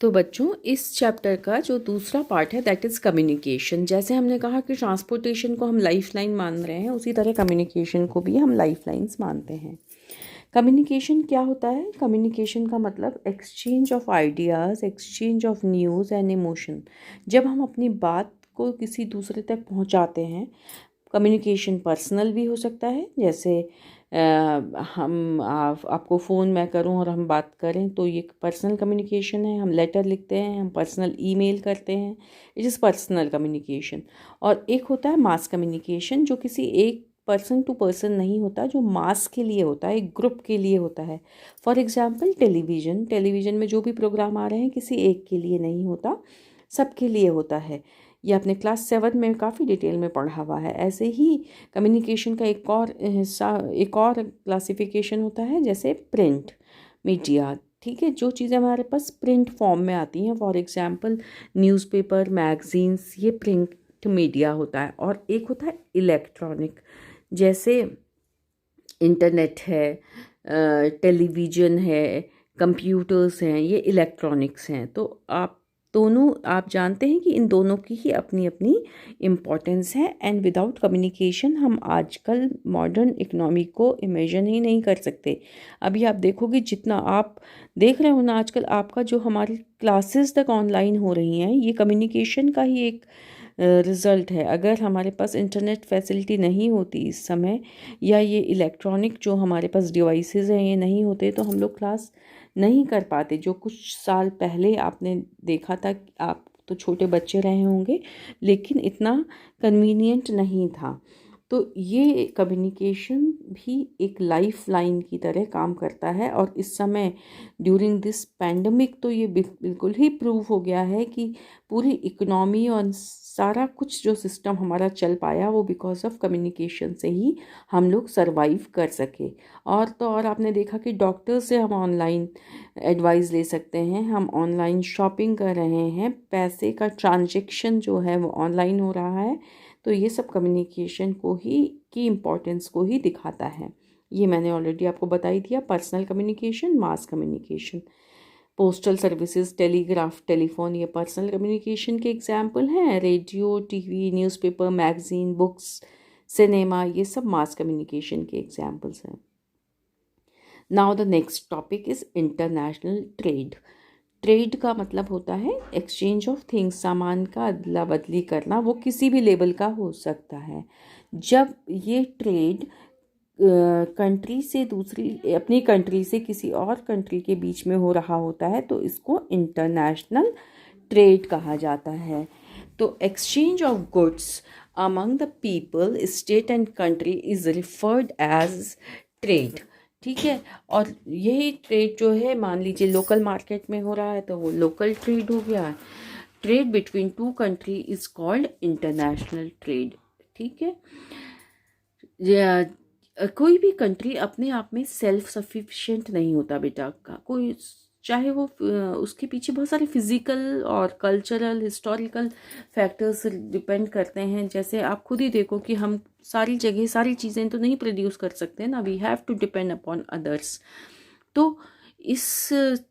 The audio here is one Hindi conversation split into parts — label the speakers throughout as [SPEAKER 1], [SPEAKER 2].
[SPEAKER 1] तो बच्चों, इस चैप्टर का जो दूसरा पार्ट है दैट इज़ कम्युनिकेशन। जैसे हमने कहा कि ट्रांसपोर्टेशन को हम लाइफ लाइन मान रहे हैं, उसी तरह कम्युनिकेशन को भी हम लाइफ लाइन्स मानते हैं। कम्युनिकेशन क्या होता है? कम्युनिकेशन का मतलब exchange of ideas, exchange of news and emotion. जब हम अपनी बात को किसी दूसरे तक पहुंचाते हैं, कम्युनिकेशन पर्सनल भी हो सकता है, जैसे आपको फ़ोन मैं करूं और हम बात करें तो ये पर्सनल कम्युनिकेशन है। हम लेटर लिखते हैं, हम पर्सनल ईमेल करते हैं, इट इज़ पर्सनल कम्युनिकेशन। और एक होता है मास कम्युनिकेशन, जो किसी एक पर्सन टू पर्सन नहीं होता, जो मास के लिए होता है, एक ग्रुप के लिए होता है। फॉर एग्जांपल टेलीविज़न में जो भी प्रोग्राम आ रहे हैं किसी एक के लिए नहीं होता, सबके लिए होता है। ये आपने क्लास 7 में काफ़ी डिटेल में पढ़ा हुआ है। ऐसे ही कम्युनिकेशन का एक और हिस्सा, एक और क्लासिफिकेशन होता है, जैसे प्रिंट मीडिया। ठीक है, जो चीज़ें हमारे पास प्रिंट फॉर्म में आती हैं, फॉर एग्जांपल न्यूज़पेपर, मैगजीन्स, ये प्रिंट मीडिया होता है। और एक होता है इलेक्ट्रॉनिक, जैसे इंटरनेट है, टेलीविज़न है, कंप्यूटर्स हैं, ये इलेक्ट्रॉनिक्स हैं। तो आप जानते हैं कि इन दोनों की ही अपनी अपनी इम्पोर्टेंस है। एंड विदाउट कम्युनिकेशन हम आजकल मॉडर्न इकोनॉमी को इमेजिन ही नहीं कर सकते। अभी आप देखोगे, जितना आप देख रहे हो ना आजकल, आपका जो हमारी क्लासेस तक ऑनलाइन हो रही हैं, ये कम्युनिकेशन का ही एक रिज़ल्ट है। अगर हमारे पास इंटरनेट फैसिलिटी नहीं होती इस समय, या ये इलेक्ट्रॉनिक जो हमारे पास डिवाइसेस हैं ये नहीं होते, तो हम लोग क्लास नहीं कर पाते। जो कुछ साल पहले आपने देखा था, आप तो छोटे बच्चे रहे होंगे, लेकिन इतना कन्वीनियंट नहीं था। तो ये कम्युनिकेशन भी एक लाइफ लाइन की तरह काम करता है। और इस समय ड्यूरिंग दिस पैंडमिक तो ये बिल्कुल ही प्रूव हो गया है कि पूरी इकोनॉमी और सारा कुछ जो सिस्टम हमारा चल पाया, वो बिकॉज ऑफ कम्युनिकेशन से ही हम लोग सरवाइव कर सके। और तो और आपने देखा कि डॉक्टर से हम ऑनलाइन एडवाइस ले सकते हैं, हम ऑनलाइन शॉपिंग कर रहे हैं, पैसे का ट्रांजैक्शन जो है वो ऑनलाइन हो रहा है। तो ये सब कम्युनिकेशन को ही की इम्पोर्टेंस को ही दिखाता है। ये मैंने ऑलरेडी आपको बता ही दिया, personal communication, mass communication. Postal services, telegraph, telephone, ये पर्सनल कम्युनिकेशन के एग्जाम्पल हैं। Radio, TV, newspaper, magazine, books, cinema, ये सब मास कम्युनिकेशन के एग्जाम्पल्स हैं। Now the next topic is international trade. Trade का मतलब होता है एक्सचेंज ऑफ थिंग्स, सामान का अदला बदली करना। वो किसी भी लेवल का हो सकता है। जब ये ट्रेड कंट्री से दूसरी, अपनी कंट्री से किसी और कंट्री के बीच में हो रहा होता है, तो इसको इंटरनेशनल ट्रेड कहा जाता है। तो exchange of goods among the people, state and country is referred as trade. ठीक है, और यही ट्रेड जो है, मान लीजिए लोकल मार्केट में हो रहा है तो वो लोकल ट्रेड हो गया। Trade between two country is called international trade. ठीक है, कोई भी कंट्री अपने आप में सेल्फ सफिशिएंट नहीं होता बेटा का कोई, चाहे वो उसके पीछे बहुत सारे फिजिकल और कल्चरल, हिस्टोरिकल फैक्टर्स डिपेंड करते हैं। जैसे आप खुद ही देखो कि हम सारी जगह सारी चीज़ें तो नहीं प्रोड्यूस कर सकते ना, we have to depend upon others. तो इस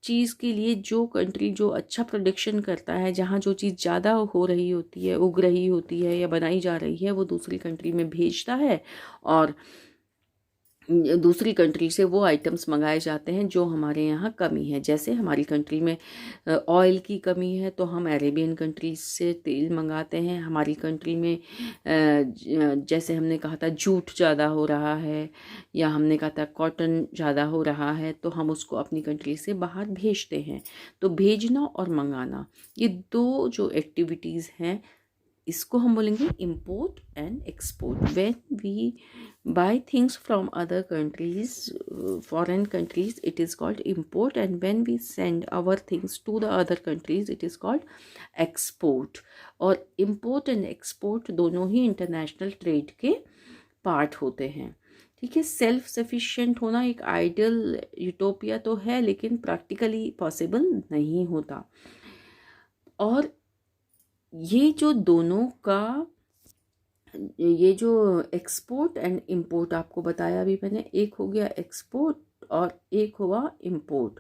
[SPEAKER 1] चीज़ के लिए जो कंट्री जो अच्छा प्रोडक्शन करता है, जहाँ जो चीज़ ज़्यादा हो रही होती है, उग रही होती है या बनाई जा रही है, वो दूसरी कंट्री में भेजता है, और दूसरी कंट्री से वो आइटम्स मंगाए जाते हैं जो हमारे यहाँ कमी है। जैसे हमारी कंट्री में ऑयल की कमी है, तो हम अरेबियन कंट्रीज से तेल मंगाते हैं। हमारी कंट्री में जैसे हमने कहा था जूट ज़्यादा हो रहा है, या हमने कहा था कॉटन ज़्यादा हो रहा है, तो हम उसको अपनी कंट्री से बाहर भेजते हैं। तो भेजना और मंगाना, ये दो जो एक्टिविटीज़ हैं, इसको हम बोलेंगे import and export. When we buy things from other countries, foreign countries, it is called import, and when we send our things to the other countries, it is called export। और import and export दोनों ही इंटरनेशनल ट्रेड के पार्ट होते हैं। ठीक है, सेल्फ सफिशिएंट होना एक आइडियल यूटोपिया तो है, लेकिन प्रैक्टिकली पॉसिबल नहीं होता। और ये जो दोनों का, ये जो एक्सपोर्ट एंड इंपोर्ट आपको बताया अभी मैंने, एक हो गया एक्सपोर्ट और एक हुआ इंपोर्ट।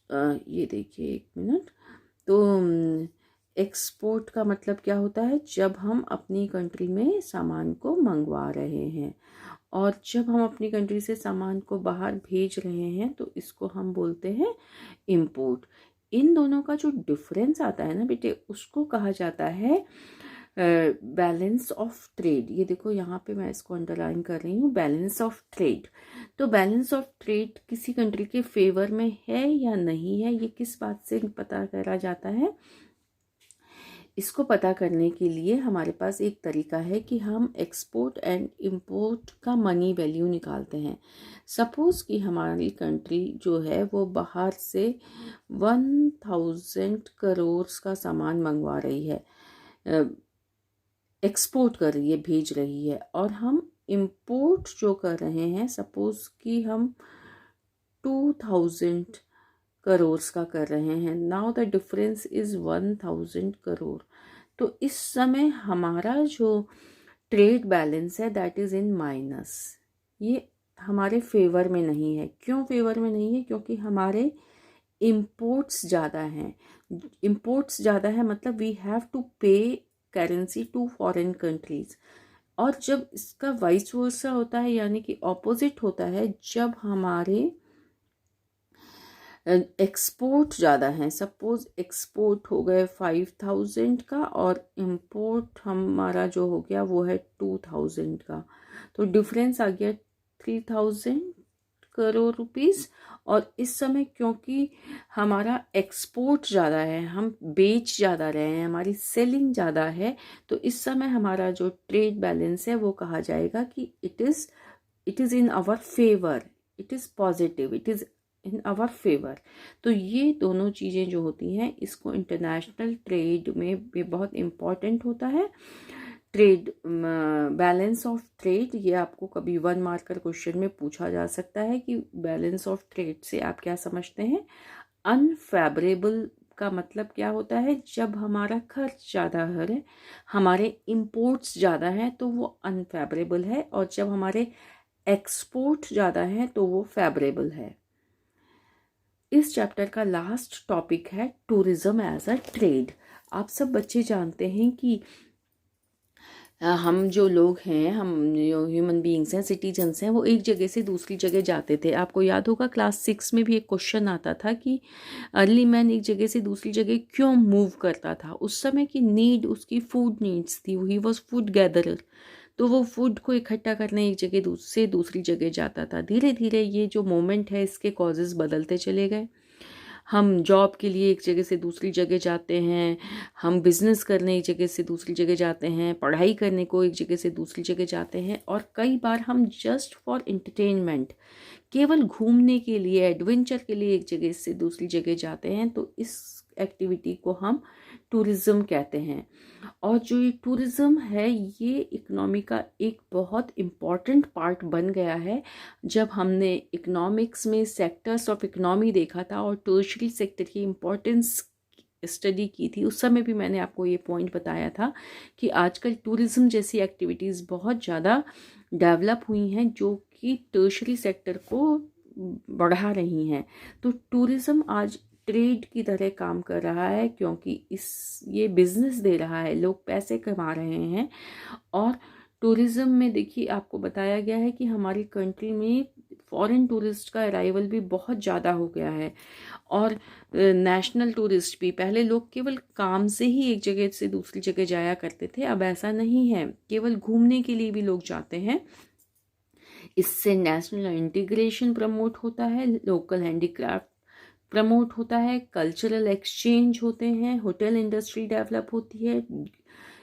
[SPEAKER 1] ये देखिए एक मिनट। तो एक्सपोर्ट का मतलब क्या होता है, जब हम अपनी कंट्री में सामान को मंगवा रहे हैं, और जब हम अपनी कंट्री से सामान को बाहर भेज रहे हैं तो इसको हम बोलते हैं इंपोर्ट। इन दोनों का जो डिफरेंस आता है ना बेटे, उसको कहा जाता है बैलेंस ऑफ ट्रेड। ये देखो यहाँ पे मैं इसको अंडरलाइन कर रही हूँ, बैलेंस ऑफ ट्रेड। तो बैलेंस ऑफ ट्रेड किसी कंट्री के फेवर में है या नहीं है, ये किस बात से पता करा जाता है? इसको पता करने के लिए हमारे पास एक तरीका है कि हम एक्सपोर्ट एंड इंपोर्ट का मनी वैल्यू निकालते हैं। सपोज़ कि हमारी कंट्री जो है वो बाहर से 1000 करोड़ का सामान मंगवा रही है, एक्सपोर्ट कर रही है, भेज रही है, और हम इंपोर्ट जो कर रहे हैं सपोज़ कि हम 2000 करोड़ का कर रहे हैं। Now the difference is 1000 crore. तो इस समय हमारा जो ट्रेड बैलेंस है दैट इज इन माइनस। ये हमारे फेवर में नहीं है। क्यों फेवर में नहीं है? क्योंकि हमारे इंपोर्ट्स ज़्यादा हैं। इंपोर्ट्स ज़्यादा है मतलब वी हैव टू पे करेंसी टू फॉरेन कंट्रीज। और जब इसका वाइस वर्सा होता है, यानी कि ऑपोजिट होता है, जब हमारे एक्सपोर्ट ज़्यादा हैं, सपोज एक्सपोर्ट हो गए 5000 का और इंपोर्ट हमारा जो हो गया वो है 2000 का, तो डिफरेंस आ गया 3000 करोड़ रुपीस। और इस समय क्योंकि हमारा एक्सपोर्ट ज़्यादा है, हम बेच ज़्यादा रहे हैं, हमारी सेलिंग ज़्यादा है, तो इस समय हमारा जो ट्रेड बैलेंस है वो कहा जाएगा कि it is in our favour, it is positive, it is in our favour. तो ये दोनों चीज़ें जो होती हैं, इसको इंटरनेशनल ट्रेड में भी बहुत इम्पॉर्टेंट होता है। ट्रेड बैलेंस ऑफ ट्रेड, ये आपको कभी 1 मार्कर क्वेश्चन में पूछा जा सकता है कि बैलेंस ऑफ ट्रेड से आप क्या समझते हैं। अनफेवरेबल का मतलब क्या होता है? जब हमारा खर्च ज़्यादा है, हमारे इंपोर्ट्स ज़्यादा हैं तो वो अनफेवरेबल है, और जब हमारे एक्सपोर्ट ज़्यादा है तो वो फेवरेबल है। इस चैप्टर का लास्ट टॉपिक है टूरिज्म एज अ ट्रेड। आप सब बच्चे जानते हैं कि हम जो लोग हैं, हम जो ह्यूमन बीइंग्स हैं, सिटीजन्स हैं, वो एक जगह से दूसरी जगह जाते थे। आपको याद होगा क्लास 6 में भी एक क्वेश्चन आता था कि अर्ली मैन एक जगह से दूसरी जगह क्यों मूव करता था। उस समय की नीड उसकी फूड नीड्स थी, ही वॉज फूड गैदरर, तो वो फूड को इकट्ठा करने एक जगह से दूसरी जगह जाता था। धीरे धीरे ये जो मोमेंट है इसके कॉजेज़ बदलते चले गए। हम जॉब के लिए एक जगह से दूसरी जगह जाते हैं, हम बिज़नेस करने एक जगह से दूसरी जगह जाते हैं, पढ़ाई करने को एक जगह से दूसरी जगह जाते हैं, और कई बार हम जस्ट फॉर एंटरटेनमेंट, केवल घूमने के लिए, एडवेंचर के लिए एक जगह से दूसरी जगह जाते हैं। तो इस एक्टिविटी को हम टूरिज़्म कहते हैं। और जो ये टूरिज़्म है ये इकोनॉमी का एक बहुत इम्पॉर्टेंट पार्ट बन गया है। जब हमने इकोनॉमिक्स में सेक्टर्स ऑफ इकोनॉमी देखा था और टर्शरी सेक्टर की इम्पोर्टेंस स्टडी की थी, उस समय भी मैंने आपको ये पॉइंट बताया था कि आजकल टूरिज़्म जैसी एक्टिविटीज़ बहुत ज़्यादा डेवलप हुई हैं जो कि टर्शरी सेक्टर को बढ़ा रही हैं। तो टूरिज़्म आज ट्रेड की तरह काम कर रहा है, क्योंकि ये बिजनेस दे रहा है, लोग पैसे कमा रहे हैं। और टूरिज़्म में देखिए आपको बताया गया है कि हमारी कंट्री में फॉरेन टूरिस्ट का अराइवल भी बहुत ज़्यादा हो गया है, और नेशनल टूरिस्ट भी। पहले लोग केवल काम से ही एक जगह से दूसरी जगह जाया करते थे, अब ऐसा नहीं है, केवल घूमने के लिए भी लोग जाते हैं। इससे नेशनल इंटीग्रेशन प्रमोट होता है, लोकल हैंडीक्राफ्ट प्रमोट होता है, कल्चरल एक्सचेंज होते हैं, होटल इंडस्ट्री डेवलप होती है,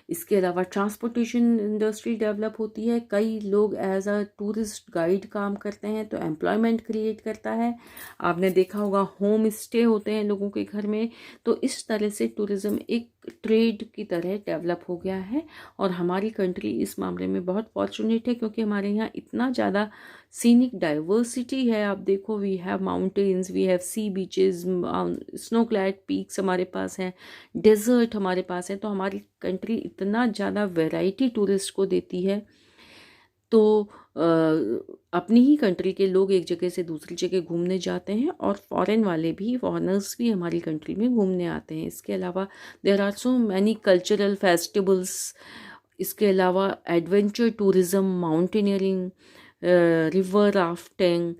[SPEAKER 1] इसके अलावा ट्रांसपोर्टेशन इंडस्ट्री डेवलप होती है। कई लोग एज अ टूरिस्ट गाइड काम करते हैं, तो एम्प्लॉयमेंट क्रिएट करता है। आपने देखा होगा होम स्टे होते हैं लोगों के घर में। तो इस तरह से टूरिज़्म एक ट्रेड की तरह डेवलप हो गया है, और हमारी कंट्री इस मामले में बहुत फॉर्चुनेट है, क्योंकि हमारे यहाँ इतना ज़्यादा सीनिक डाइवर्सिटी है। आप देखो, we have mountains, we have sea beaches, snow clad peaks हमारे पास हैं, डेजर्ट हमारे पास है। तो हमारी कंट्री इतना ज़्यादा वैरायटी टूरिस्ट को देती है। तो अपनी ही कंट्री के लोग एक जगह से दूसरी जगह घूमने जाते हैं और फॉरेन वाले भी, फॉरेनर्स भी हमारी कंट्री में घूमने आते हैं। इसके अलावा there are so many cultural festivals. इसके अलावा adventure tourism, mountaineering, river rafting,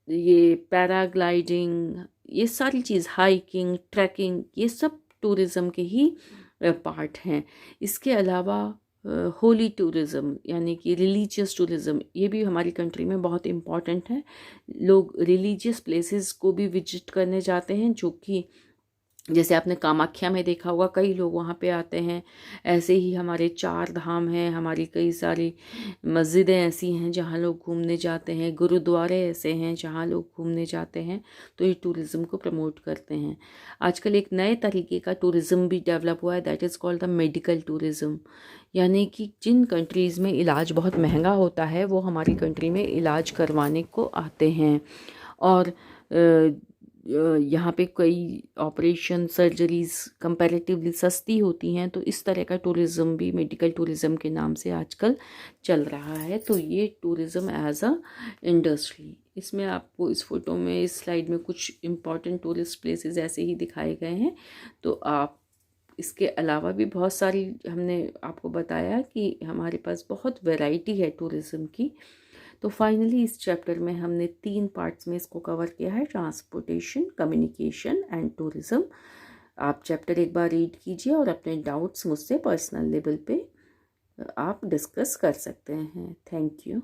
[SPEAKER 1] ये पैराग्लाइडिंग, ये सारी चीज़, हाइकिंग, ट्रैकिंग, ये सब टूरिज़्म के ही पार्ट हैं। इसके अलावा होली टूरिज़्म यानी कि रिलीजियस टूरिज़्म, ये भी हमारी कंट्री में बहुत इम्पॉर्टेंट है। लोग रिलीजियस प्लेसेस को भी विजिट करने जाते हैं, जो कि जैसे आपने कामाख्या में देखा होगा, कई लोग वहाँ पे आते हैं। ऐसे ही हमारे 4 धाम हैं, हमारी कई सारी मस्जिदें ऐसी हैं जहाँ लोग घूमने जाते हैं, गुरुद्वारे ऐसे हैं जहाँ लोग घूमने जाते हैं। तो ये टूरिज़्म को प्रमोट करते हैं। आजकल एक नए तरीके का टूरिज़्म भी डेवलप हुआ है, that is called the medical tourism. यानी कि जिन कंट्रीज़ में इलाज बहुत महंगा होता है वो हमारी कंट्री में इलाज करवाने को आते हैं। और यहाँ पे कई ऑपरेशन, सर्जरीज कंपैरेटिवली सस्ती होती हैं। तो इस तरह का टूरिज़्म भी मेडिकल टूरिज़्म के नाम से आजकल चल रहा है। तो ये टूरिज़्म एज अ इंडस्ट्री, इसमें आपको इस फ़ोटो में, इस स्लाइड में कुछ इम्पॉर्टेंट टूरिस्ट प्लेसेस ऐसे ही दिखाए गए हैं। तो आप इसके अलावा भी बहुत सारी, हमने आपको बताया कि हमारे पास बहुत वैरायटी है टूरिज़्म की। तो फाइनली इस चैप्टर में हमने 3 पार्ट्स में इसको कवर किया है, ट्रांसपोर्टेशन, कम्युनिकेशन एंड टूरिज़्म। आप चैप्टर एक बार रीड कीजिए और अपने डाउट्स मुझसे पर्सनल लेवल पे आप डिस्कस कर सकते हैं। Thank you.